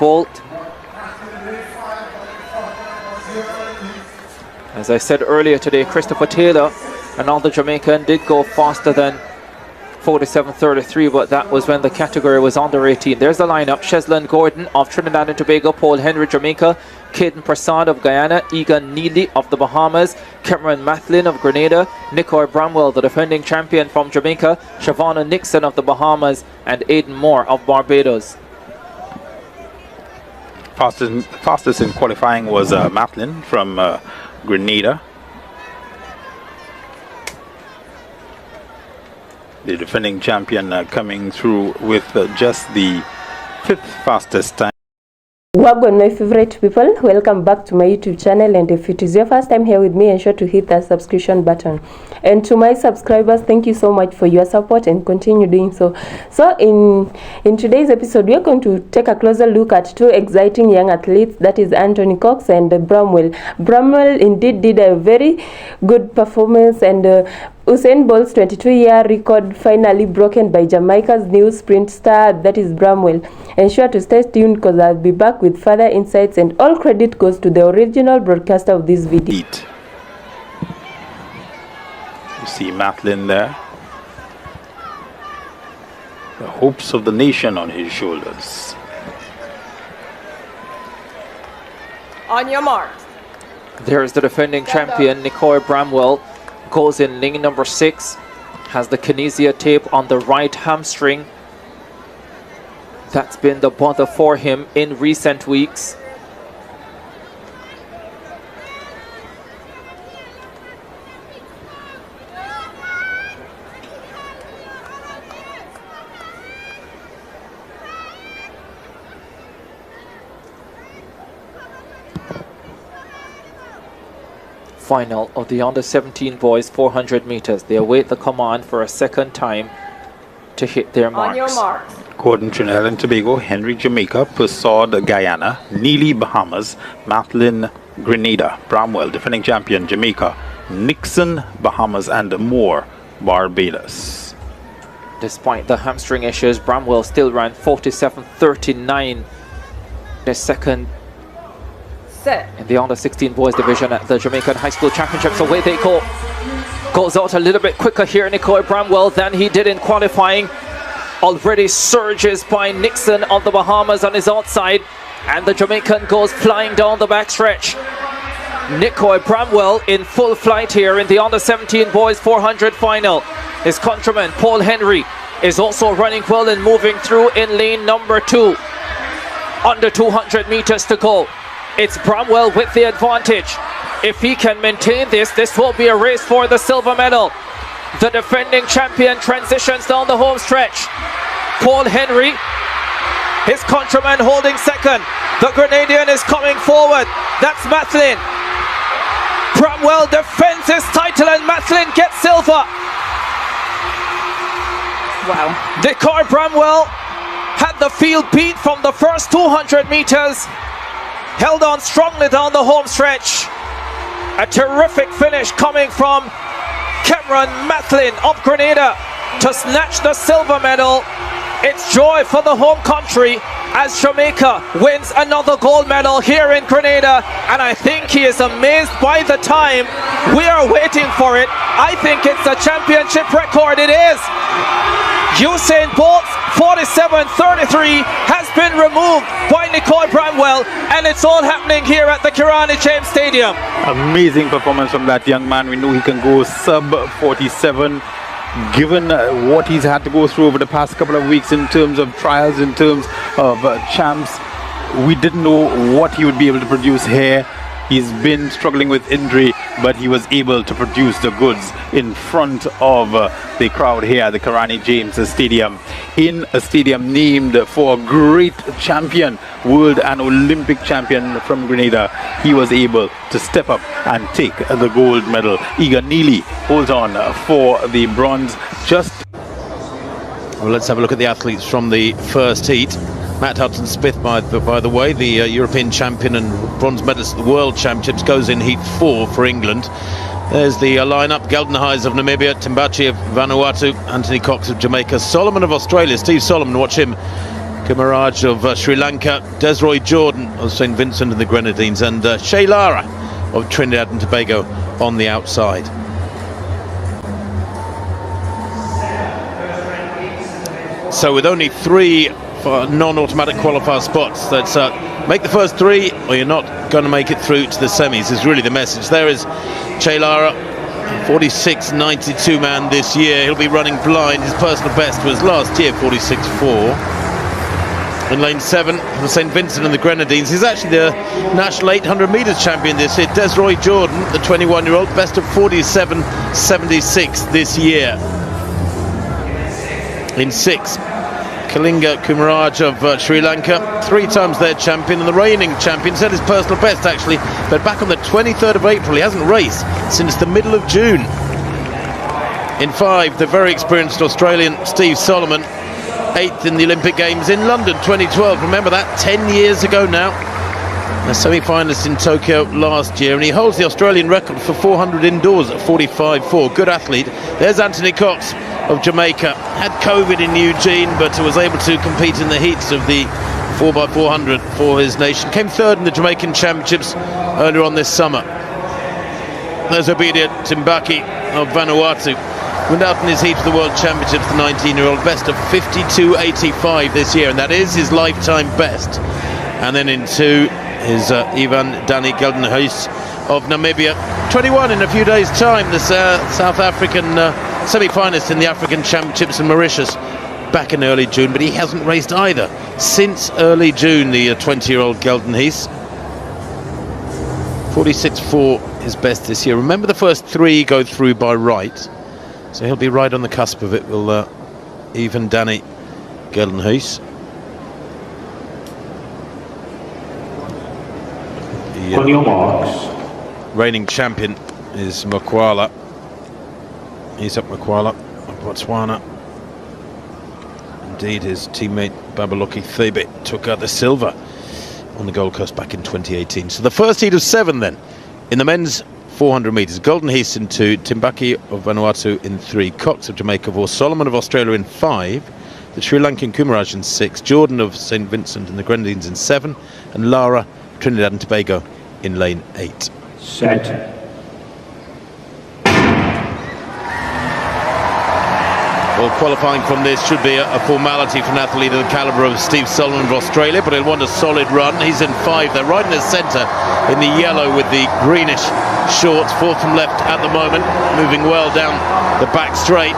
Bolt. As I said earlier today, Christopher Taylor, another Jamaican, did go faster than 47.33, but that was when the category was under 18. There's the lineup: Sheslan Gordon of Trinidad and Tobago, Paul Henry, Jamaica, Caden Prasad of Guyana, Egan Neely of the Bahamas, Cameron Mathlin of Grenada, Nicoy Bramwell, the defending champion from Jamaica, Shavonna Nixon of the Bahamas, and Aidan Moore of Barbados. Fastest in qualifying was Mathlin from Grenada. The defending champion coming through with just the 5th fastest time. Wagwan, my favorite people, welcome back to my YouTube channel, and if it is your first time here with me, ensure to hit that subscription button. And to my subscribers, thank you so much for your support and continue doing so. So in today's episode, we are going to take a closer look at two exciting young athletes, that is Anthony Cox and Bramwell. Bramwell indeed did a very good performance, and Usain Bolt's 22-year record finally broken by Jamaica's new sprint star, that is Bramwell. Ensure to stay tuned because I'll be back with further insights, and all credit goes to the original broadcaster of this video. You see Mathlin there. The hopes of the nation on his shoulders. On your mark. There's the defending champion, Nicoy Bramwell. Goes in lane number 6, has the kinesia tape on the right hamstring. That's been the bother for him in recent weeks. Final of the under-17 boys 400 meters. They await the command for a second time to hit their marks. On your mark. Gordon, Trinidad and Tobago, Henry, Jamaica, Prasad, Guyana, Neely, Bahamas, Mathlin, Grenada, Bramwell, defending champion, Jamaica, Nixon, Bahamas, and Moore, Barbados. Despite the hamstring issues, Bramwell still ran 47.39 the second in the under-16 boys division at the Jamaican High School Championships. Away they go. Goes out a little bit quicker here, Nicoy Bramwell, than he did in qualifying. Already surges by Nixon of the Bahamas on his outside, and the Jamaican goes flying down the backstretch. Nicoy Bramwell in full flight here in the under-17 boys 400 final. His countryman Paul Henry is also running well and moving through in lane number 2. Under 200 meters to go. It's Bramwell with the advantage. If he can maintain this, this will be a race for the silver medal. The defending champion transitions down the home stretch. Paul Henry, his countryman, holding second. The Grenadian is coming forward. That's Mathlin. Bramwell defends his title and Mathlin gets silver. Wow. Nicoy Bramwell had the field beat from the first 200 meters. Held on strongly down the home stretch. A terrific finish coming from Cameron Mathlin of Grenada to snatch the silver medal. It's joy for the home country as Jamaica wins another gold medal here in Grenada, and I think he is amazed by the time. We are waiting for it. I think it's a championship record. It is. Usain Bolt's 47.33 has been removed by Nicoy Bramwell, and it's all happening here at the Kirani James Stadium. Amazing performance from that young man. We know he can go sub 47. Given what he's had to go through over the past couple of weeks in terms of trials, in terms of champs, we didn't know what he would be able to produce here. He's been struggling with injury, but he was able to produce the goods in front of the crowd here at the Kirani James Stadium, in a stadium named for a great champion, world and Olympic champion from Grenada. He was able to step up and take the gold medal. Egan Neely holds on for the bronze. Well, let's have a look at the athletes from the first heat. Matt Hudson-Smith, by the way, the European champion and bronze medalist at the World Championships, goes in heat 4 for England. There's the lineup: Geldenhuys of Namibia, Timbachi of Vanuatu, Anthony Cox of Jamaica, Solomon of Australia. Steve Solomon, watch him Kumaraj of Sri Lanka, Desroy Jordan of St Vincent and the Grenadines, and Shea Lara of Trinidad and Tobago on the outside. So with only 3 for non-automatic qualifier spots, that's make the first 3 or you're not going to make it through to the semis is really the message. There is Shea Lara, 46.92 man this year. He'll be running blind. His personal best was last year, 46.4. In lane 7 for St Vincent and the Grenadines. He's actually the national 800 metres champion this year. Desroy Jordan, the 21-year-old, best of 47.76 this year. In 6, Kalinga Kumaraj of Sri Lanka, 3 times their champion and the reigning champion. Set his personal best actually, but back on the 23rd of April. He hasn't raced since the middle of June. In 5, the very experienced Australian Steve Solomon, 8th in the Olympic Games in London 2012. Remember that, 10 years ago now. A semi-finalist in Tokyo last year, and he holds the Australian record for 400 indoors at 45.4. Good athlete. There's Anthony Cox of Jamaica. Had COVID in Eugene, but was able to compete in the heats of the 4x400 for his nation. Came 3rd in the Jamaican Championships earlier on this summer. There's Obedia Timbaki of Vanuatu. Went out in his heat of the World Championships, the 19-year-old, best of 52.85 this year, and that is his lifetime best. And then in 2 is Ivan Dani Geldenhuis of Namibia, 21 in a few days' time, the South African semi-finalist in the African Championships in Mauritius back in early June, but he hasn't raced either since early June, the 20-year-old Geldenhuis. 46.4 his best this year. Remember, the first 3 go through by right, so he'll be right on the cusp of it, will Ivan Dani Geldenhuis. On your marks. Reigning champion is Makwala. He's up Makwala of Botswana. Indeed, his teammate Babaloki Thebe took out the silver on the Gold Coast back in 2018. So the first heat of 7 then in the men's 400 metres. Geldenhuis in 2, Timbaki of Vanuatu in 3, Cox of Jamaica 4, Solomon of Australia in 5, the Sri Lankan Kumaraj in 6, Jordan of St Vincent and the Grenadines in 7, and Lara, Trinidad and Tobago in lane 8. Set. Well, qualifying from this should be a formality for an athlete of the calibre of Steve Solomon of Australia, but he'll want a solid run. He's in 5. They're right in the centre in the yellow with the greenish shorts, 4th from left at the moment, moving well down the back straight.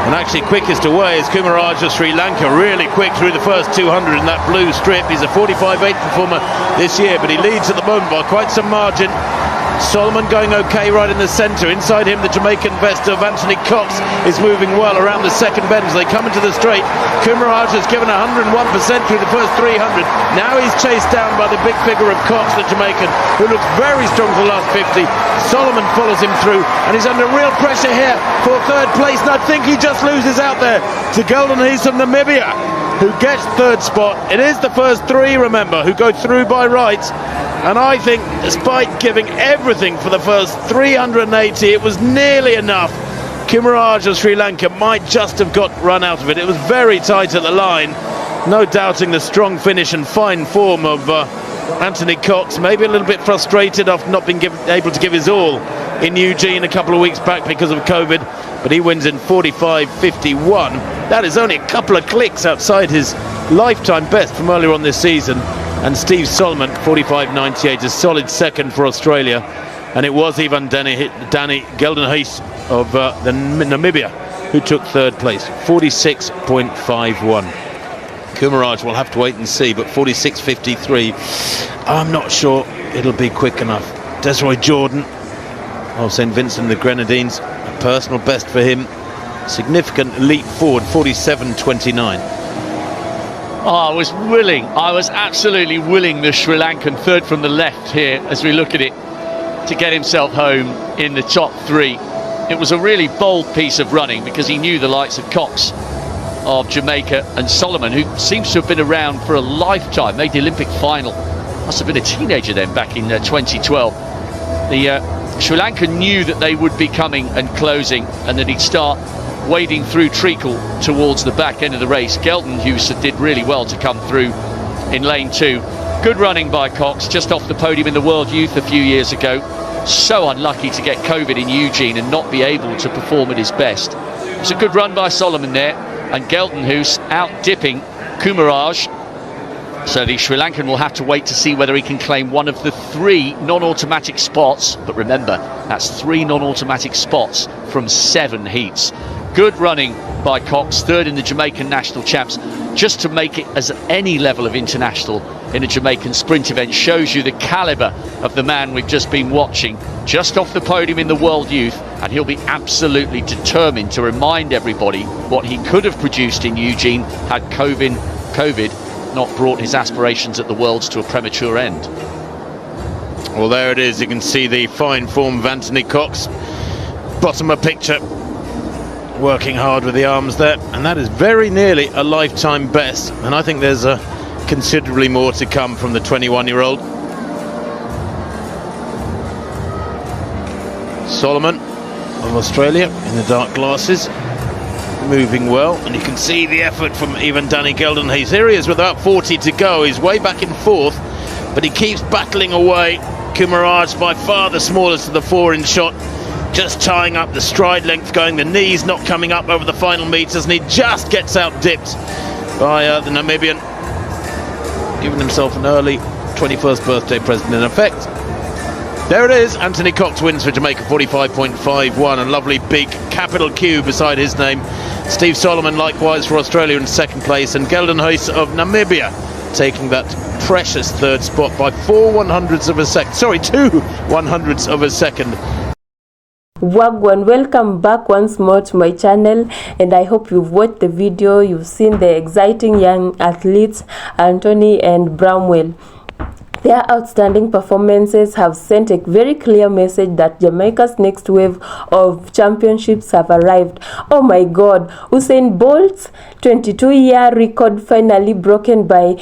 And actually quickest away is Kumaraj of Sri Lanka, really quick through the first 200 in that blue strip. He's a 45.8 performer this year, but he leads at the moment by quite some margin. Solomon going okay right in the centre. Inside him, the Jamaican vest of Anthony Cox is moving well around the second bend as they come into the straight. Kumaraj has given 101% through the first 300. Now he's chased down by the big figure of Cox, the Jamaican, who looks very strong for the last 50. Solomon follows him through, and he's under real pressure here for 3rd place, and I think he just loses out there to Geldenhuis of Namibia, who gets 3rd spot. It is the first 3, remember, who go through by right. And I think, despite giving everything for the first 380, it was nearly enough. Kumaraj of Sri Lanka might just have got run out of it. It was very tight at the line. No doubting the strong finish and fine form of Anthony Cox. Maybe a little bit frustrated after not being able to give his all in Eugene a couple of weeks back because of COVID. But he wins in 45.51. That is only a couple of clicks outside his lifetime best from earlier on this season. And Steve Solomon, 45.98, a solid 2nd for Australia. And it was Ivan Dani Geldenhuis of Namibia who took 3rd place, 46.51. Kumaraj will have to wait and see, but 46.53, I'm not sure it'll be quick enough. Desroy Jordan of St Vincent and the Grenadines, a personal best for him. Significant leap forward, 47.29. I was absolutely willing the Sri Lankan 3rd from the left here as we look at it to get himself home in the top 3. It was a really bold piece of running because he knew the likes of Cox of Jamaica and Solomon, who seems to have been around for a lifetime, made the Olympic final. Must have been a teenager then back in 2012. The Sri Lanka knew that they would be coming and closing and that he'd start wading through treacle towards the back end of the race. Geldenhuis did really well to come through in lane 2. Good running by Cox, just off the podium in the World Youth a few years ago. So unlucky to get COVID in Eugene and not be able to perform at his best. It's a good run by Solomon there, and Geldenhuis out dipping Kumaraj. So the Sri Lankan will have to wait to see whether he can claim one of the 3 non-automatic spots. But remember, that's 3 non-automatic spots from 7 heats. Good running by Cox, 3rd in the Jamaican National Champs. Just to make it as any level of international in a Jamaican sprint event shows you the calibre of the man we've just been watching, just off the podium in the World Youth, and he'll be absolutely determined to remind everybody what he could have produced in Eugene had COVID not brought his aspirations at the Worlds to a premature end. Well, there it is. You can see the fine form of Anthony Cox. Bottom of picture. Working hard with the arms there. And that is very nearly a lifetime best. And I think there's considerably more to come from the 21-year-old. Solomon of Australia in the dark glasses. Moving well, and you can see the effort from even Danny Geldenhuis. Here he is with about 40 to go. He's way back in 4th, but he keeps battling away. Kumaraj by far the smallest of the 4-inch shot, just tying up the stride length going, the knees not coming up over the final meters, and he just gets out dipped by the Namibian, giving himself an early 21st birthday present in effect. There it is. Anthony Cox wins for Jamaica, 45.51, a lovely big capital Q beside his name. Steve Solomon likewise for Australia in 2nd place, and Geldenhuis of Namibia taking that precious 3rd spot by 4 100ths of a second. Sorry, 2 100ths of a second. Wagwan, welcome back once more to my channel, and I hope you've watched the video. You've seen the exciting young athletes Anthony and Bramwell. Their outstanding performances have sent a very clear message that Jamaica's next wave of championships have arrived. Oh my God, Usain Bolt's 22-year record finally broken by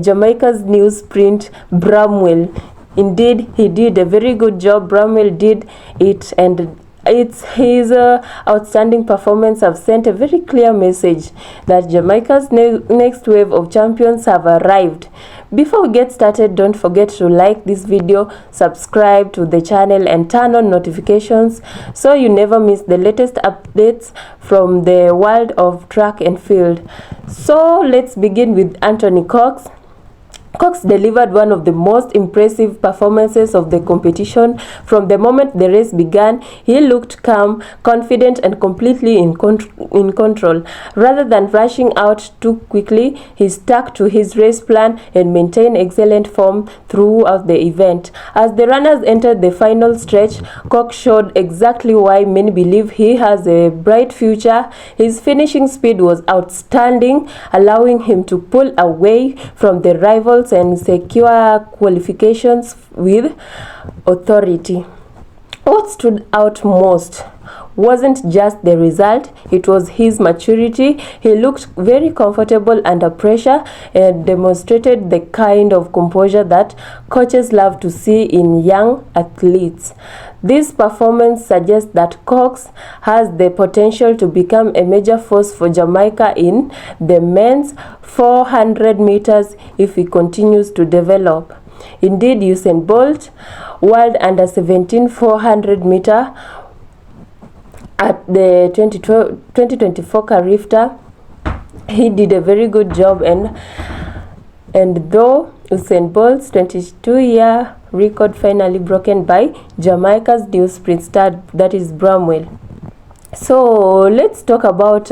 Jamaica's new sprint Bramwell. Indeed, he did a very good job. Bramwell did it, and his outstanding performance have sent a very clear message that Jamaica's next wave of champions have arrived. Before we get started, don't forget to like this video, subscribe to the channel, and turn on notifications so you never miss the latest updates from the world of track and field. So let's begin with Anthony Cox. Cox delivered one of the most impressive performances of the competition. From the moment the race began, he looked calm, confident, and completely in control. Rather than rushing out too quickly, he stuck to his race plan and maintained excellent form throughout the event. As the runners entered the final stretch, Cox showed exactly why many believe he has a bright future. His finishing speed was outstanding, allowing him to pull away from the rivals and secure qualifications with authority. What stood out most wasn't just the result, it was his maturity. He looked very comfortable under pressure and demonstrated the kind of composure that coaches love to see in young athletes. This performance suggests that Cox has the potential to become a major force for Jamaica in the men's 400 meters if he continues to develop. Indeed, Usain Bolt, world under 17 400 meter at the 2024 Carifta, he did a very good job, and though Usain Bolt's 22-year record finally broken by Jamaica's new sprint star, that is Bramwell. So let's talk about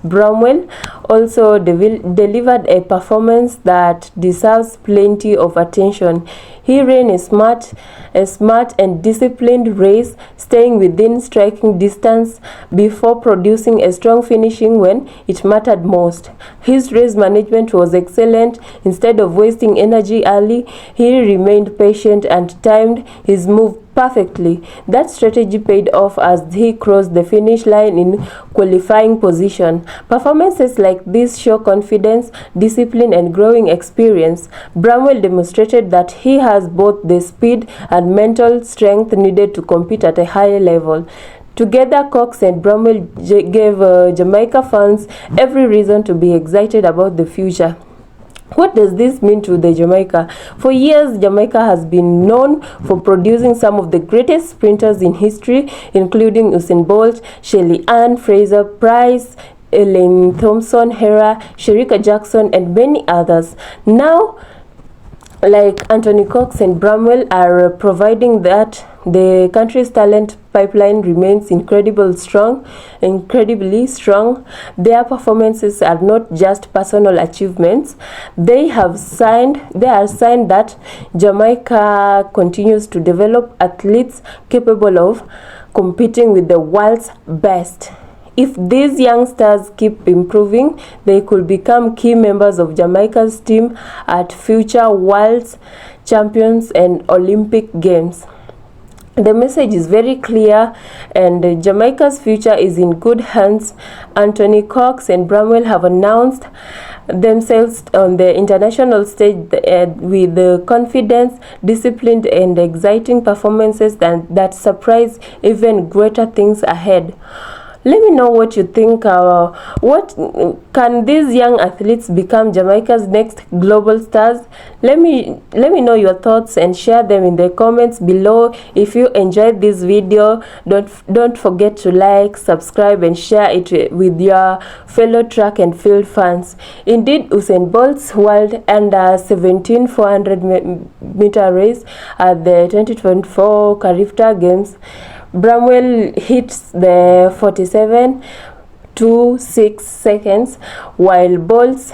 Bramwell. Also delivered a performance that deserves plenty of attention. He ran a smart and disciplined race, staying within striking distance before producing a strong finishing when it mattered most. His race management was excellent. Instead of wasting energy early, he remained patient and timed his move perfectly. That strategy paid off as he crossed the finish line in qualifying position. Performances like this show confidence, discipline, and growing experience. Bramwell demonstrated that he has both the speed and mental strength needed to compete at a higher level. Together, Cox and Bramwell gave Jamaica fans every reason to be excited about the future. What does this mean to the Jamaica? For years, Jamaica has been known for producing some of the greatest sprinters in history, including Usain Bolt, Shelly Ann Fraser-Price, Elaine Thompson, Hera, Shericka Jackson, and many others. Now, like Anthony Cox and Bramwell are providing that, the country's talent pipeline remains incredibly strong. Their performances are not just personal achievements. They are signed that Jamaica continues to develop athletes capable of competing with the world's best. If these youngsters keep improving, they could become key members of Jamaica's team at future World Champions and Olympic Games. The message is very clear, and Jamaica's future is in good hands. Anthony Cox and Bramwell have announced themselves on the international stage with the confidence, disciplined, and exciting performances that surprise even greater things ahead. Let me know what you think. What can these young athletes become Jamaica's next global stars? Let me know your thoughts and share them in the comments below. If you enjoyed this video, don't forget to like, subscribe, and share it with your fellow track and field fans. Indeed, Usain Bolt's world under 17 400-meter race at the 2024 Carifta Games, Bramwell hits the 47.26 seconds, while Bolt's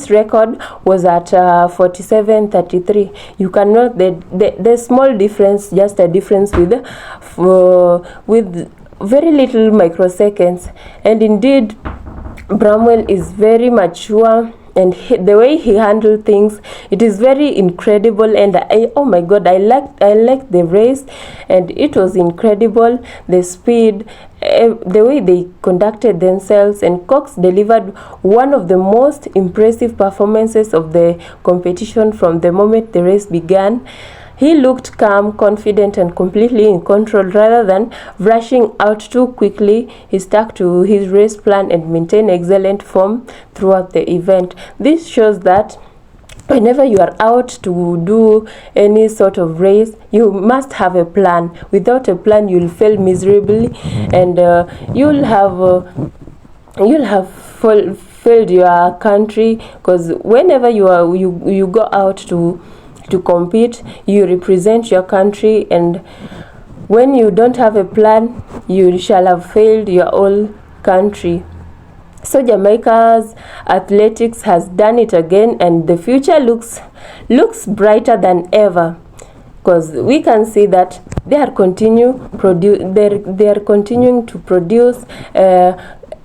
record was at 47.33. You can note the small difference, just a difference with very little microseconds. And indeed, Bramwell is very mature, and the way he handled things, it is very incredible. And oh my god, I liked the race, and it was incredible, the speed, the way they conducted themselves. And Cox delivered one of the most impressive performances of the competition from the moment the race began. He looked calm, confident, and completely in control. Rather than rushing out too quickly, he stuck to his race plan and maintained excellent form throughout the event. This shows that whenever you are out to do any sort of race, you must have a plan. Without a plan, you'll fail miserably, and you'll have failed your country, because whenever you go out to compete, you represent your country, and when you don't have a plan, you shall have failed your whole country. So Jamaica's athletics has done it again, and the future looks brighter than ever, because we can see that they are continuing to produce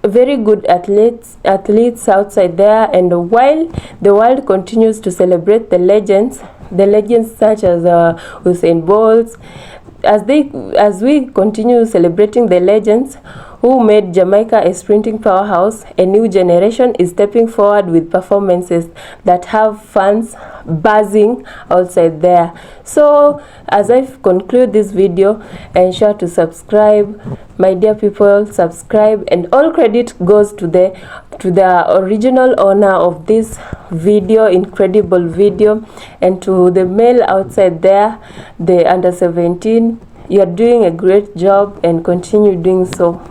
very good athletes outside there. And while the world continues to celebrate the legends such as Usain Bolt, as we continue celebrating the legends who made Jamaica a sprinting powerhouse, a new generation is stepping forward with performances that have fans buzzing outside there. So as I conclude this video, ensure to subscribe, my dear people. Subscribe, and all credit goes to the original owner of this video, incredible video, and to the male outside there, the under 17. You are doing a great job, and continue doing so.